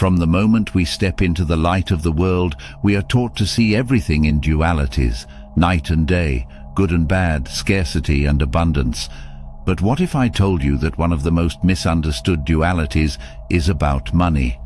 From the moment we step into the light of the world, we are taught to see everything in dualities, night and day, good and bad, scarcity and abundance. But what if I told you that one of the most misunderstood dualities is about money?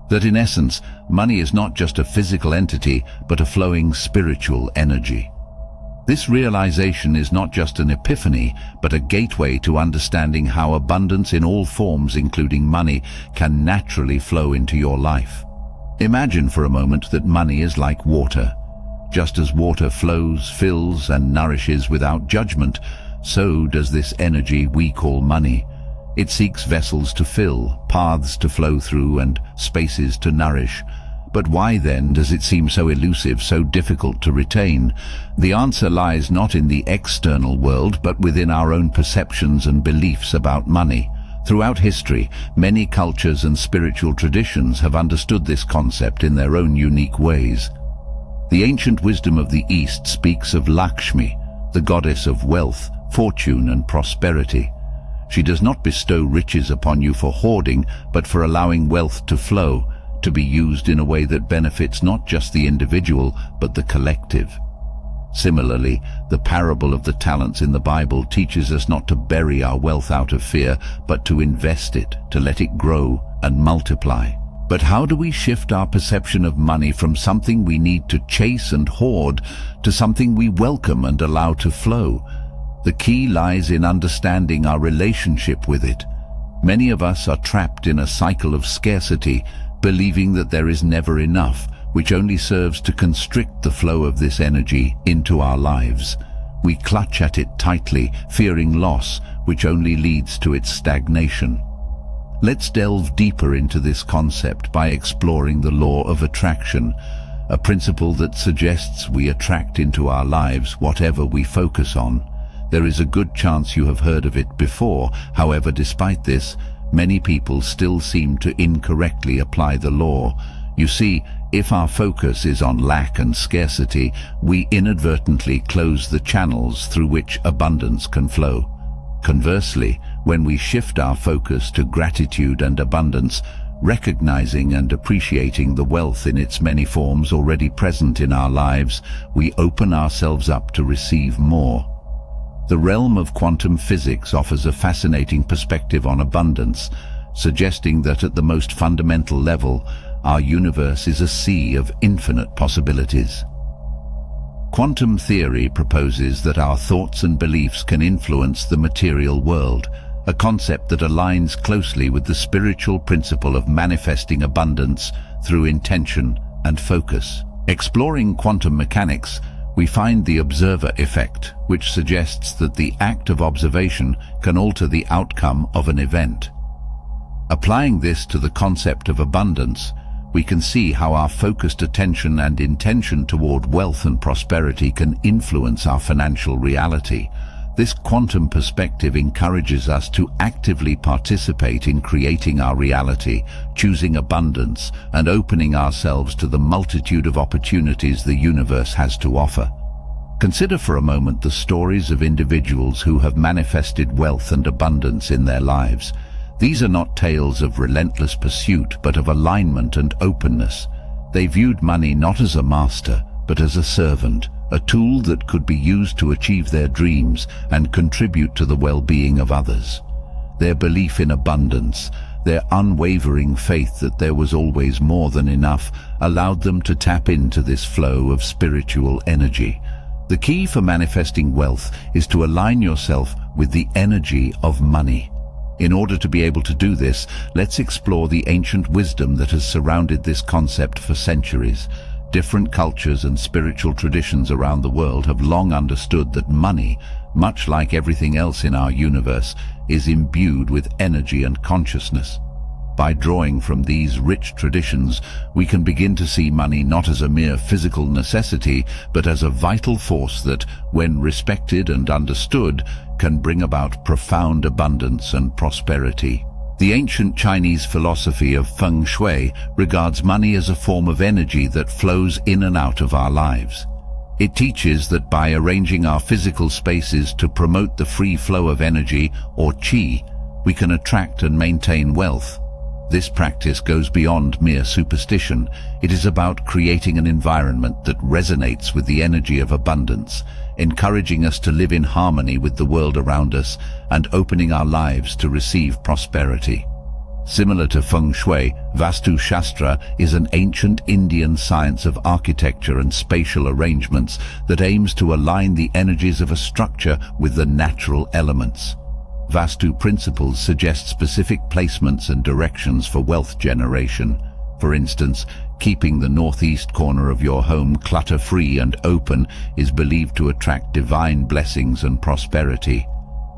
That in essence, money is not just a physical entity, but a flowing spiritual energy. This realization is not just an epiphany, but a gateway to understanding how abundance in all forms, including money, can naturally flow into your life. Imagine for a moment that money is like water. Just as water flows, fills, and nourishes without judgment, so does this energy we call money. It seeks vessels to fill, paths to flow through, and spaces to nourish. But why then does it seem so elusive, so difficult to retain? The answer lies not in the external world, but within our own perceptions and beliefs about money. Throughout history, many cultures and spiritual traditions have understood this concept in their own unique ways. The ancient wisdom of the East speaks of Lakshmi, the goddess of wealth, fortune, and prosperity. She does not bestow riches upon you for hoarding, but for allowing wealth to flow, to be used in a way that benefits not just the individual, but the collective. Similarly, the parable of the talents in the Bible teaches us not to bury our wealth out of fear, but to invest it, to let it grow and multiply. But how do we shift our perception of money from something we need to chase and hoard to something we welcome and allow to flow? The key lies in understanding our relationship with it. Many of us are trapped in a cycle of scarcity, believing that there is never enough, which only serves to constrict the flow of this energy into our lives. We clutch at it tightly, fearing loss, which only leads to its stagnation. Let's delve deeper into this concept by exploring the law of attraction, a principle that suggests we attract into our lives whatever we focus on. There is a good chance you have heard of it before. However, despite this, many people still seem to incorrectly apply the law. You see, if our focus is on lack and scarcity, we inadvertently close the channels through which abundance can flow. Conversely, when we shift our focus to gratitude and abundance, recognizing and appreciating the wealth in its many forms already present in our lives, we open ourselves up to receive more. The realm of quantum physics offers a fascinating perspective on abundance, suggesting that at the most fundamental level, our universe is a sea of infinite possibilities. Quantum theory proposes that our thoughts and beliefs can influence the material world, a concept that aligns closely with the spiritual principle of manifesting abundance through intention and focus. Exploring quantum mechanics, we find the observer effect, which suggests that the act of observation can alter the outcome of an event. Applying this to the concept of abundance, we can see how our focused attention and intention toward wealth and prosperity can influence our financial reality. This quantum perspective encourages us to actively participate in creating our reality, choosing abundance, and opening ourselves to the multitude of opportunities the universe has to offer. Consider for a moment the stories of individuals who have manifested wealth and abundance in their lives. These are not tales of relentless pursuit, but of alignment and openness. They viewed money not as a master, but as a servant, a tool that could be used to achieve their dreams and contribute to the well-being of others. Their belief in abundance, their unwavering faith that there was always more than enough, allowed them to tap into this flow of spiritual energy. The key for manifesting wealth is to align yourself with the energy of money. In order to be able to do this, let's explore the ancient wisdom that has surrounded this concept for centuries. Different cultures and spiritual traditions around the world have long understood that money, much like everything else in our universe, is imbued with energy and consciousness. By drawing from these rich traditions, we can begin to see money not as a mere physical necessity, but as a vital force that, when respected and understood, can bring about profound abundance and prosperity. The ancient Chinese philosophy of feng shui regards money as a form of energy that flows in and out of our lives. It teaches that by arranging our physical spaces to promote the free flow of energy, or qi, we can attract and maintain wealth. This practice goes beyond mere superstition. It is about creating an environment that resonates with the energy of abundance, encouraging us to live in harmony with the world around us and opening our lives to receive prosperity. Similar to Feng Shui, Vastu Shastra is an ancient Indian science of architecture and spatial arrangements that aims to align the energies of a structure with the natural elements. Vastu principles suggest specific placements and directions for wealth generation. For instance, keeping the northeast corner of your home clutter-free and open is believed to attract divine blessings and prosperity.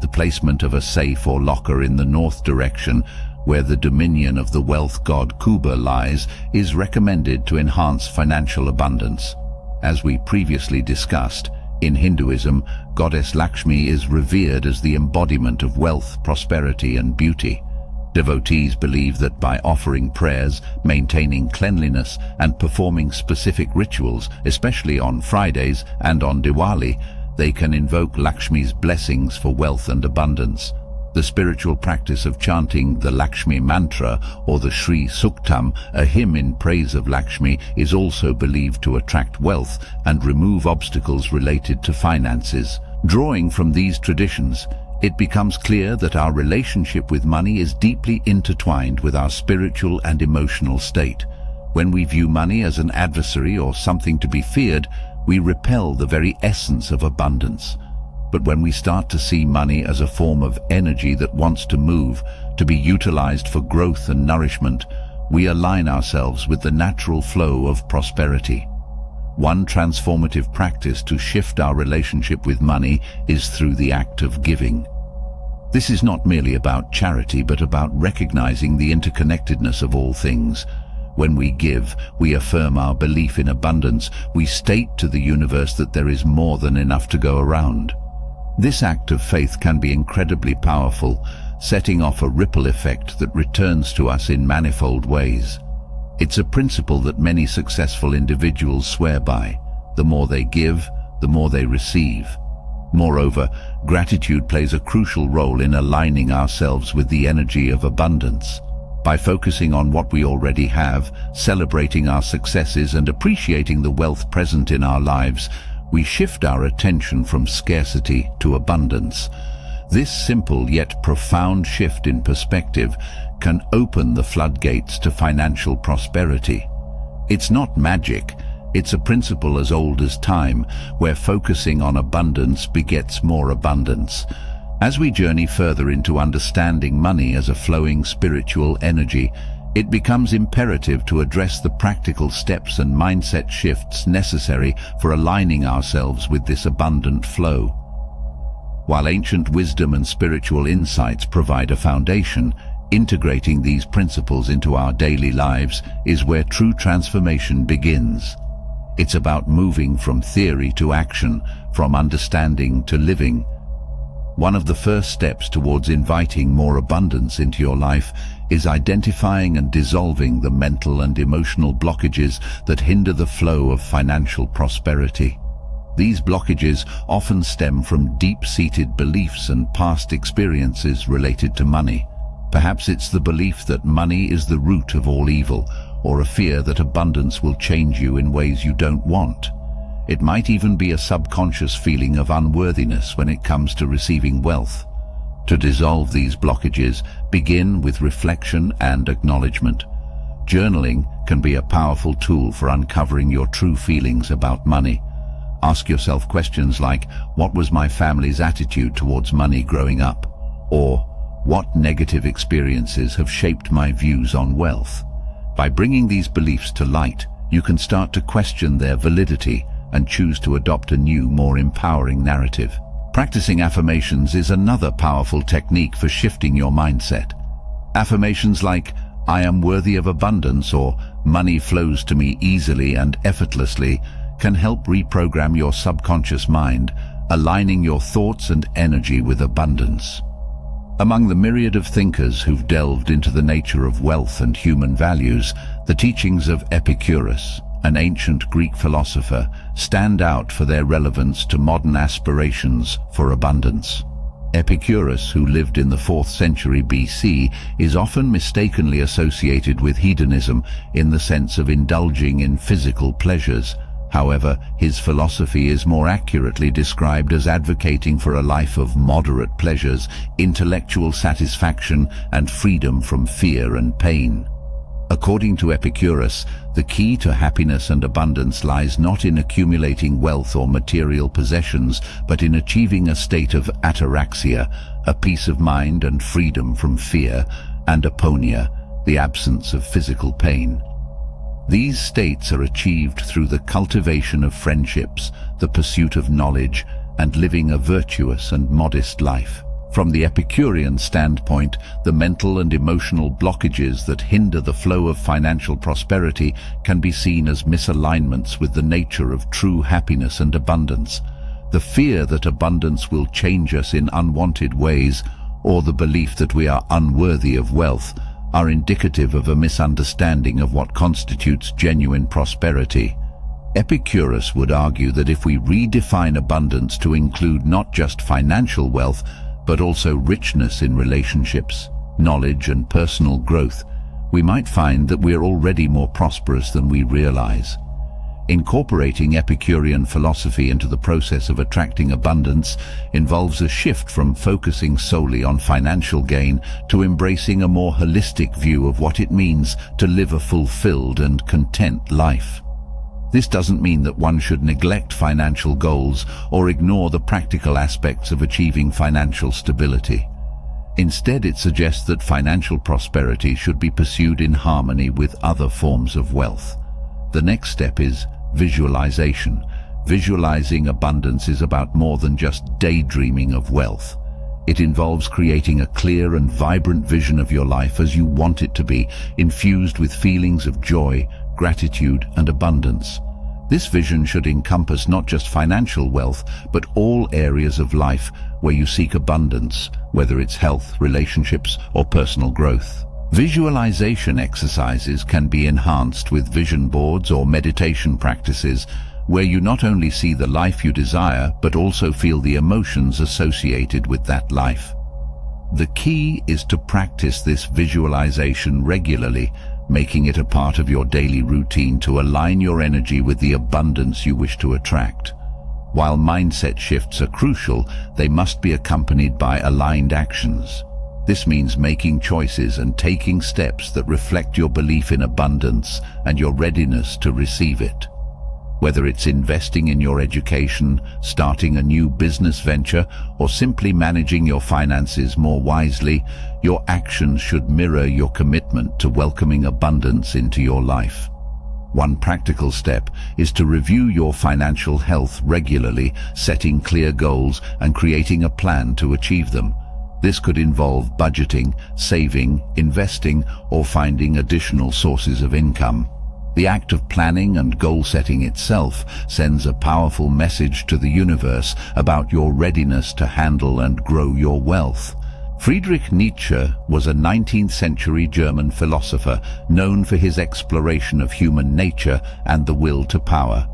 The placement of a safe or locker in the north direction, where the dominion of the wealth god Kuber lies, is recommended to enhance financial abundance. As we previously discussed, in Hinduism, goddess Lakshmi is revered as the embodiment of wealth, prosperity, and beauty. Devotees believe that by offering prayers, maintaining cleanliness, and performing specific rituals, especially on Fridays and on Diwali, they can invoke Lakshmi's blessings for wealth and abundance. The spiritual practice of chanting the Lakshmi mantra or the Sri Suktam, a hymn in praise of Lakshmi, is also believed to attract wealth and remove obstacles related to finances. Drawing from these traditions, it becomes clear that our relationship with money is deeply intertwined with our spiritual and emotional state. When we view money as an adversary or something to be feared, we repel the very essence of abundance. But when we start to see money as a form of energy that wants to move, to be utilized for growth and nourishment, we align ourselves with the natural flow of prosperity. One transformative practice to shift our relationship with money is through the act of giving. This is not merely about charity, but about recognizing the interconnectedness of all things. When we give, we affirm our belief in abundance. We state to the universe that there is more than enough to go around. This act of faith can be incredibly powerful, setting off a ripple effect that returns to us in manifold ways. It's a principle that many successful individuals swear by. The more they give, the more they receive. Moreover, gratitude plays a crucial role in aligning ourselves with the energy of abundance. By focusing on what we already have, celebrating our successes, and appreciating the wealth present in our lives, we shift our attention from scarcity to abundance. This simple yet profound shift in perspective can open the floodgates to financial prosperity. It's not magic, it's a principle as old as time, where focusing on abundance begets more abundance. As we journey further into understanding money as a flowing spiritual energy, it becomes imperative to address the practical steps and mindset shifts necessary for aligning ourselves with this abundant flow. While ancient wisdom and spiritual insights provide a foundation, integrating these principles into our daily lives is where true transformation begins. It's about moving from theory to action, from understanding to living. One of the first steps towards inviting more abundance into your life is identifying and dissolving the mental and emotional blockages that hinder the flow of financial prosperity. These blockages often stem from deep-seated beliefs and past experiences related to money. Perhaps it's the belief that money is the root of all evil, or a fear that abundance will change you in ways you don't want. It might even be a subconscious feeling of unworthiness when it comes to receiving wealth. To dissolve these blockages, begin with reflection and acknowledgement. Journaling can be a powerful tool for uncovering your true feelings about money. Ask yourself questions like, what was my family's attitude towards money growing up? Or, what negative experiences have shaped my views on wealth? By bringing these beliefs to light, you can start to question their validity and choose to adopt a new, more empowering narrative. Practicing affirmations is another powerful technique for shifting your mindset. Affirmations like, I am worthy of abundance, or money flows to me easily and effortlessly, can help reprogram your subconscious mind, aligning your thoughts and energy with abundance. Among the myriad of thinkers who've delved into the nature of wealth and human values, the teachings of Epicurus, an ancient Greek philosopher, stand out for their relevance to modern aspirations for abundance. Epicurus, who lived in the 4th century BC, is often mistakenly associated with hedonism in the sense of indulging in physical pleasures. However, his philosophy is more accurately described as advocating for a life of moderate pleasures, intellectual satisfaction, and freedom from fear and pain. According to Epicurus, the key to happiness and abundance lies not in accumulating wealth or material possessions, but in achieving a state of ataraxia, a peace of mind and freedom from fear, and aponia, the absence of physical pain. These states are achieved through the cultivation of friendships, the pursuit of knowledge, and living a virtuous and modest life. From the Epicurean standpoint, the mental and emotional blockages that hinder the flow of financial prosperity can be seen as misalignments with the nature of true happiness and abundance. The fear that abundance will change us in unwanted ways, or the belief that we are unworthy of wealth, are indicative of a misunderstanding of what constitutes genuine prosperity. Epicurus would argue that if we redefine abundance to include not just financial wealth, but also richness in relationships, knowledge, and personal growth, we might find that we are already more prosperous than we realize. Incorporating Epicurean philosophy into the process of attracting abundance involves a shift from focusing solely on financial gain to embracing a more holistic view of what it means to live a fulfilled and content life. This doesn't mean that one should neglect financial goals or ignore the practical aspects of achieving financial stability. Instead, it suggests that financial prosperity should be pursued in harmony with other forms of wealth. The next step is visualization. Visualizing abundance is about more than just daydreaming of wealth. It involves creating a clear and vibrant vision of your life as you want it to be, infused with feelings of joy, gratitude, and abundance. This vision should encompass not just financial wealth, but all areas of life where you seek abundance, whether it's health, relationships, or personal growth. Visualization exercises can be enhanced with vision boards or meditation practices, where you not only see the life you desire, but also feel the emotions associated with that life. The key is to practice this visualization regularly, making it a part of your daily routine to align your energy with the abundance you wish to attract. While mindset shifts are crucial, they must be accompanied by aligned actions. This means making choices and taking steps that reflect your belief in abundance and your readiness to receive it. Whether it's investing in your education, starting a new business venture, or simply managing your finances more wisely, your actions should mirror your commitment to welcoming abundance into your life. One practical step is to review your financial health regularly, setting clear goals and creating a plan to achieve them. This could involve budgeting, saving, investing, or finding additional sources of income. The act of planning and goal setting itself sends a powerful message to the universe about your readiness to handle and grow your wealth. Friedrich Nietzsche was a 19th century German philosopher known for his exploration of human nature and the will to power.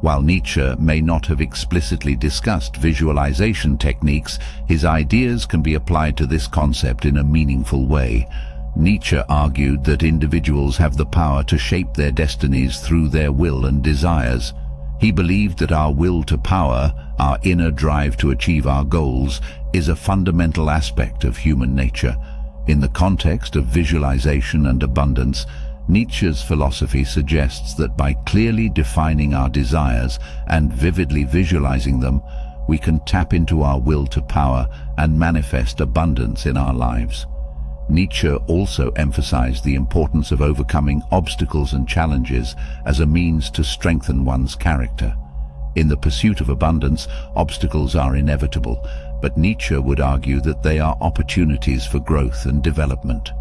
While Nietzsche may not have explicitly discussed visualization techniques, his ideas can be applied to this concept in a meaningful way. Nietzsche argued that individuals have the power to shape their destinies through their will and desires. He believed that our will to power, our inner drive to achieve our goals, is a fundamental aspect of human nature. In the context of visualization and abundance, Nietzsche's philosophy suggests that by clearly defining our desires and vividly visualizing them, we can tap into our will to power and manifest abundance in our lives. Nietzsche also emphasized the importance of overcoming obstacles and challenges as a means to strengthen one's character. In the pursuit of abundance, obstacles are inevitable, but Nietzsche would argue that they are opportunities for growth and development.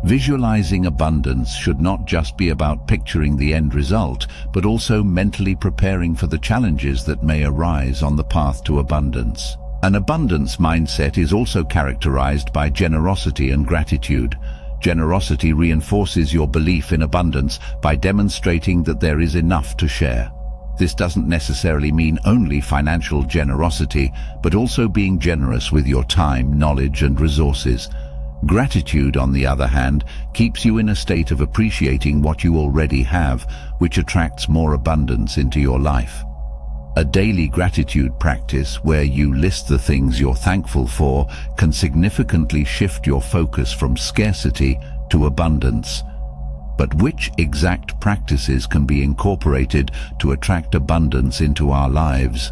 Visualizing abundance should not just be about picturing the end result, but also mentally preparing for the challenges that may arise on the path to abundance. An abundance mindset is also characterized by generosity and gratitude. Generosity reinforces your belief in abundance by demonstrating that there is enough to share. This doesn't necessarily mean only financial generosity, but also being generous with your time, knowledge, and resources. Gratitude, on the other hand, keeps you in a state of appreciating what you already have, which attracts more abundance into your life. A daily gratitude practice where you list the things you're thankful for can significantly shift your focus from scarcity to abundance. But which exact practices can be incorporated to attract abundance into our lives?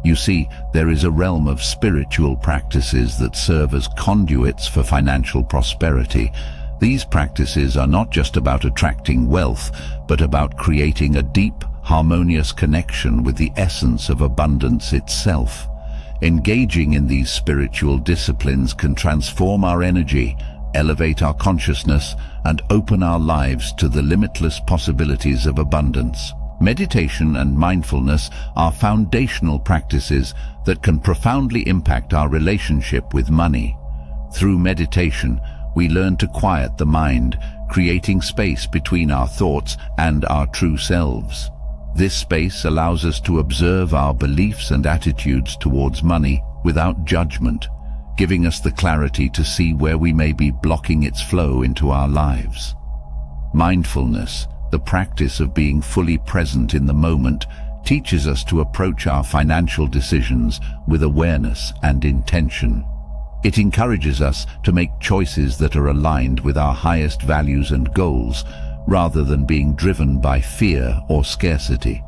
You see, there is a realm of spiritual practices that serve as conduits for financial prosperity. These practices are not just about attracting wealth, but about creating a deep, harmonious connection with the essence of abundance itself. Engaging in these spiritual disciplines can transform our energy, elevate our consciousness, and open our lives to the limitless possibilities of abundance. Meditation and mindfulness are foundational practices that can profoundly impact our relationship with money. Through meditation, we learn to quiet the mind, creating space between our thoughts and our true selves. This space allows us to observe our beliefs and attitudes towards money without judgment, giving us the clarity to see where we may be blocking its flow into our lives. Mindfulness, the practice of being fully present in the moment, teaches us to approach our financial decisions with awareness and intention. It encourages us to make choices that are aligned with our highest values and goals, rather than being driven by fear or scarcity.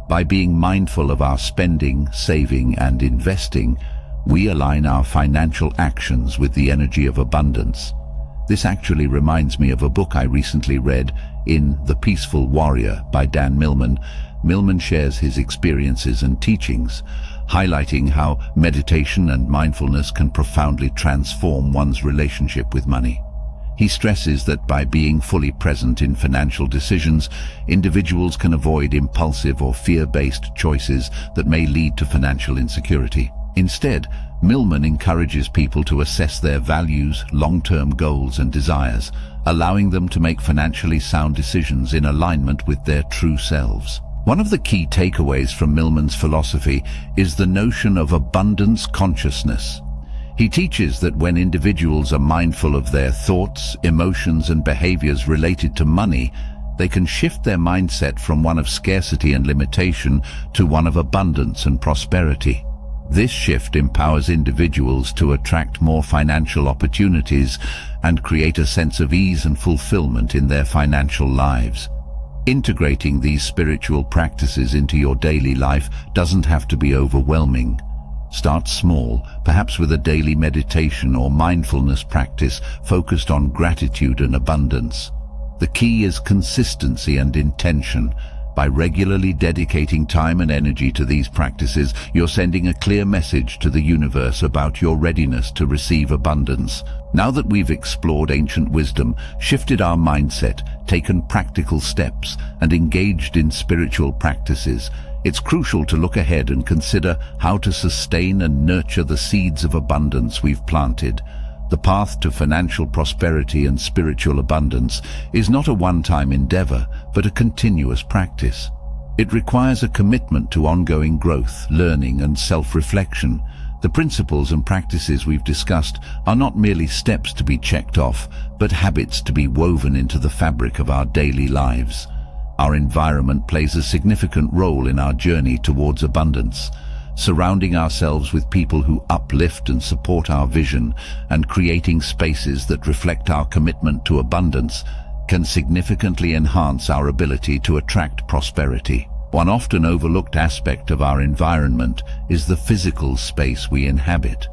By being mindful of our spending, saving, and investing, we align our financial actions with the energy of abundance. This actually reminds me of a book I recently read, in The Peaceful Warrior by Dan Millman. Millman shares his experiences and teachings, highlighting how meditation and mindfulness can profoundly transform one's relationship with money. He stresses that by being fully present in financial decisions, individuals can avoid impulsive or fear-based choices that may lead to financial insecurity. Instead, Millman encourages people to assess their values, long-term goals, and desires, allowing them to make financially sound decisions in alignment with their true selves. One of the key takeaways from Millman's philosophy is the notion of abundance consciousness. He teaches that when individuals are mindful of their thoughts, emotions, and behaviors related to money, they can shift their mindset from one of scarcity and limitation to one of abundance and prosperity. This shift empowers individuals to attract more financial opportunities and create a sense of ease and fulfillment in their financial lives. Integrating these spiritual practices into your daily life doesn't have to be overwhelming. Start small, perhaps with a daily meditation or mindfulness practice focused on gratitude and abundance. The key is consistency and intention. By regularly dedicating time and energy to these practices, you're sending a clear message to the universe about your readiness to receive abundance. Now that we've explored ancient wisdom, shifted our mindset, taken practical steps, and engaged in spiritual practices, it's crucial to look ahead and consider how to sustain and nurture the seeds of abundance we've planted. The path to financial prosperity and spiritual abundance is not a one-time endeavor, but a continuous practice. It requires a commitment to ongoing growth, learning, and self-reflection. The principles and practices we've discussed are not merely steps to be checked off, but habits to be woven into the fabric of our daily lives. Our environment plays a significant role in our journey towards abundance. Surrounding ourselves with people who uplift and support our vision and creating spaces that reflect our commitment to abundance can significantly enhance our ability to attract prosperity. One often overlooked aspect of our environment is the physical space we inhabit.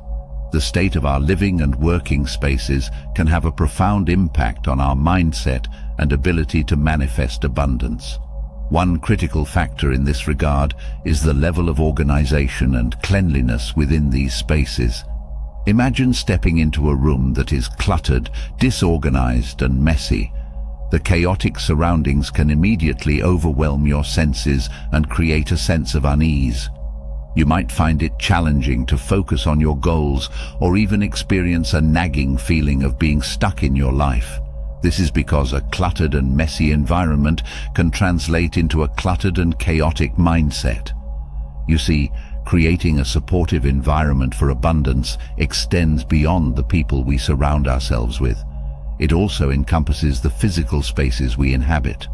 The state of our living and working spaces can have a profound impact on our mindset and ability to manifest abundance. One critical factor in this regard is the level of organization and cleanliness within these spaces. Imagine stepping into a room that is cluttered, disorganized, and messy. The chaotic surroundings can immediately overwhelm your senses and create a sense of unease. You might find it challenging to focus on your goals or even experience a nagging feeling of being stuck in your life. This is because a cluttered and messy environment can translate into a cluttered and chaotic mindset. You see, creating a supportive environment for abundance extends beyond the people we surround ourselves with. It also encompasses the physical spaces we inhabit.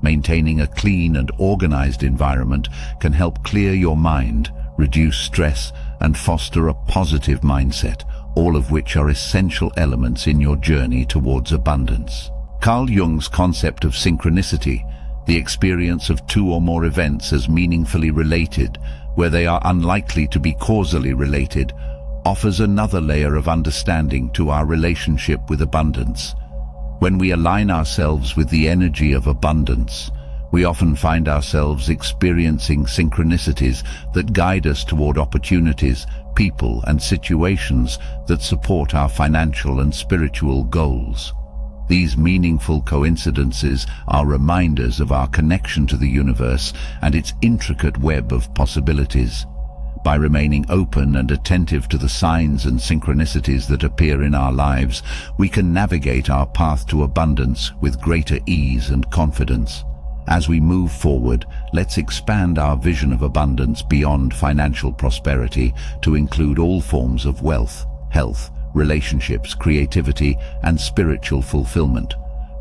Maintaining a clean and organized environment can help clear your mind, reduce stress, and foster a positive mindset, all of which are essential elements in your journey towards abundance. Carl Jung's concept of synchronicity, the experience of two or more events as meaningfully related, where they are unlikely to be causally related, offers another layer of understanding to our relationship with abundance. When we align ourselves with the energy of abundance, we often find ourselves experiencing synchronicities that guide us toward opportunities, people, and situations that support our financial and spiritual goals. These meaningful coincidences are reminders of our connection to the universe and its intricate web of possibilities. By remaining open and attentive to the signs and synchronicities that appear in our lives, we can navigate our path to abundance with greater ease and confidence. As we move forward, let's expand our vision of abundance beyond financial prosperity to include all forms of wealth, health, relationships, creativity, and spiritual fulfillment.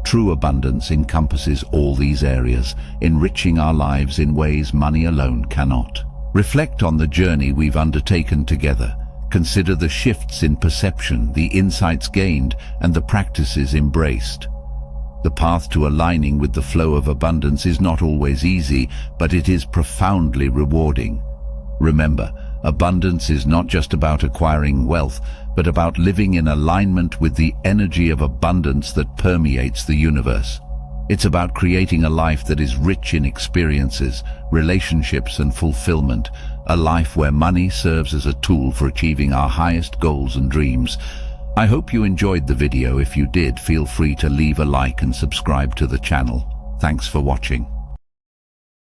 True abundance encompasses all these areas, enriching our lives in ways money alone cannot. Reflect on the journey we've undertaken together. Consider the shifts in perception, the insights gained, and the practices embraced. The path to aligning with the flow of abundance is not always easy, but it is profoundly rewarding. Remember, abundance is not just about acquiring wealth, but about living in alignment with the energy of abundance that permeates the universe. It's about creating a life that is rich in experiences, relationships, and fulfillment, a life where money serves as a tool for achieving our highest goals and dreams. I hope you enjoyed the video. If you did, feel free to leave a like and subscribe to the channel. Thanks for watching.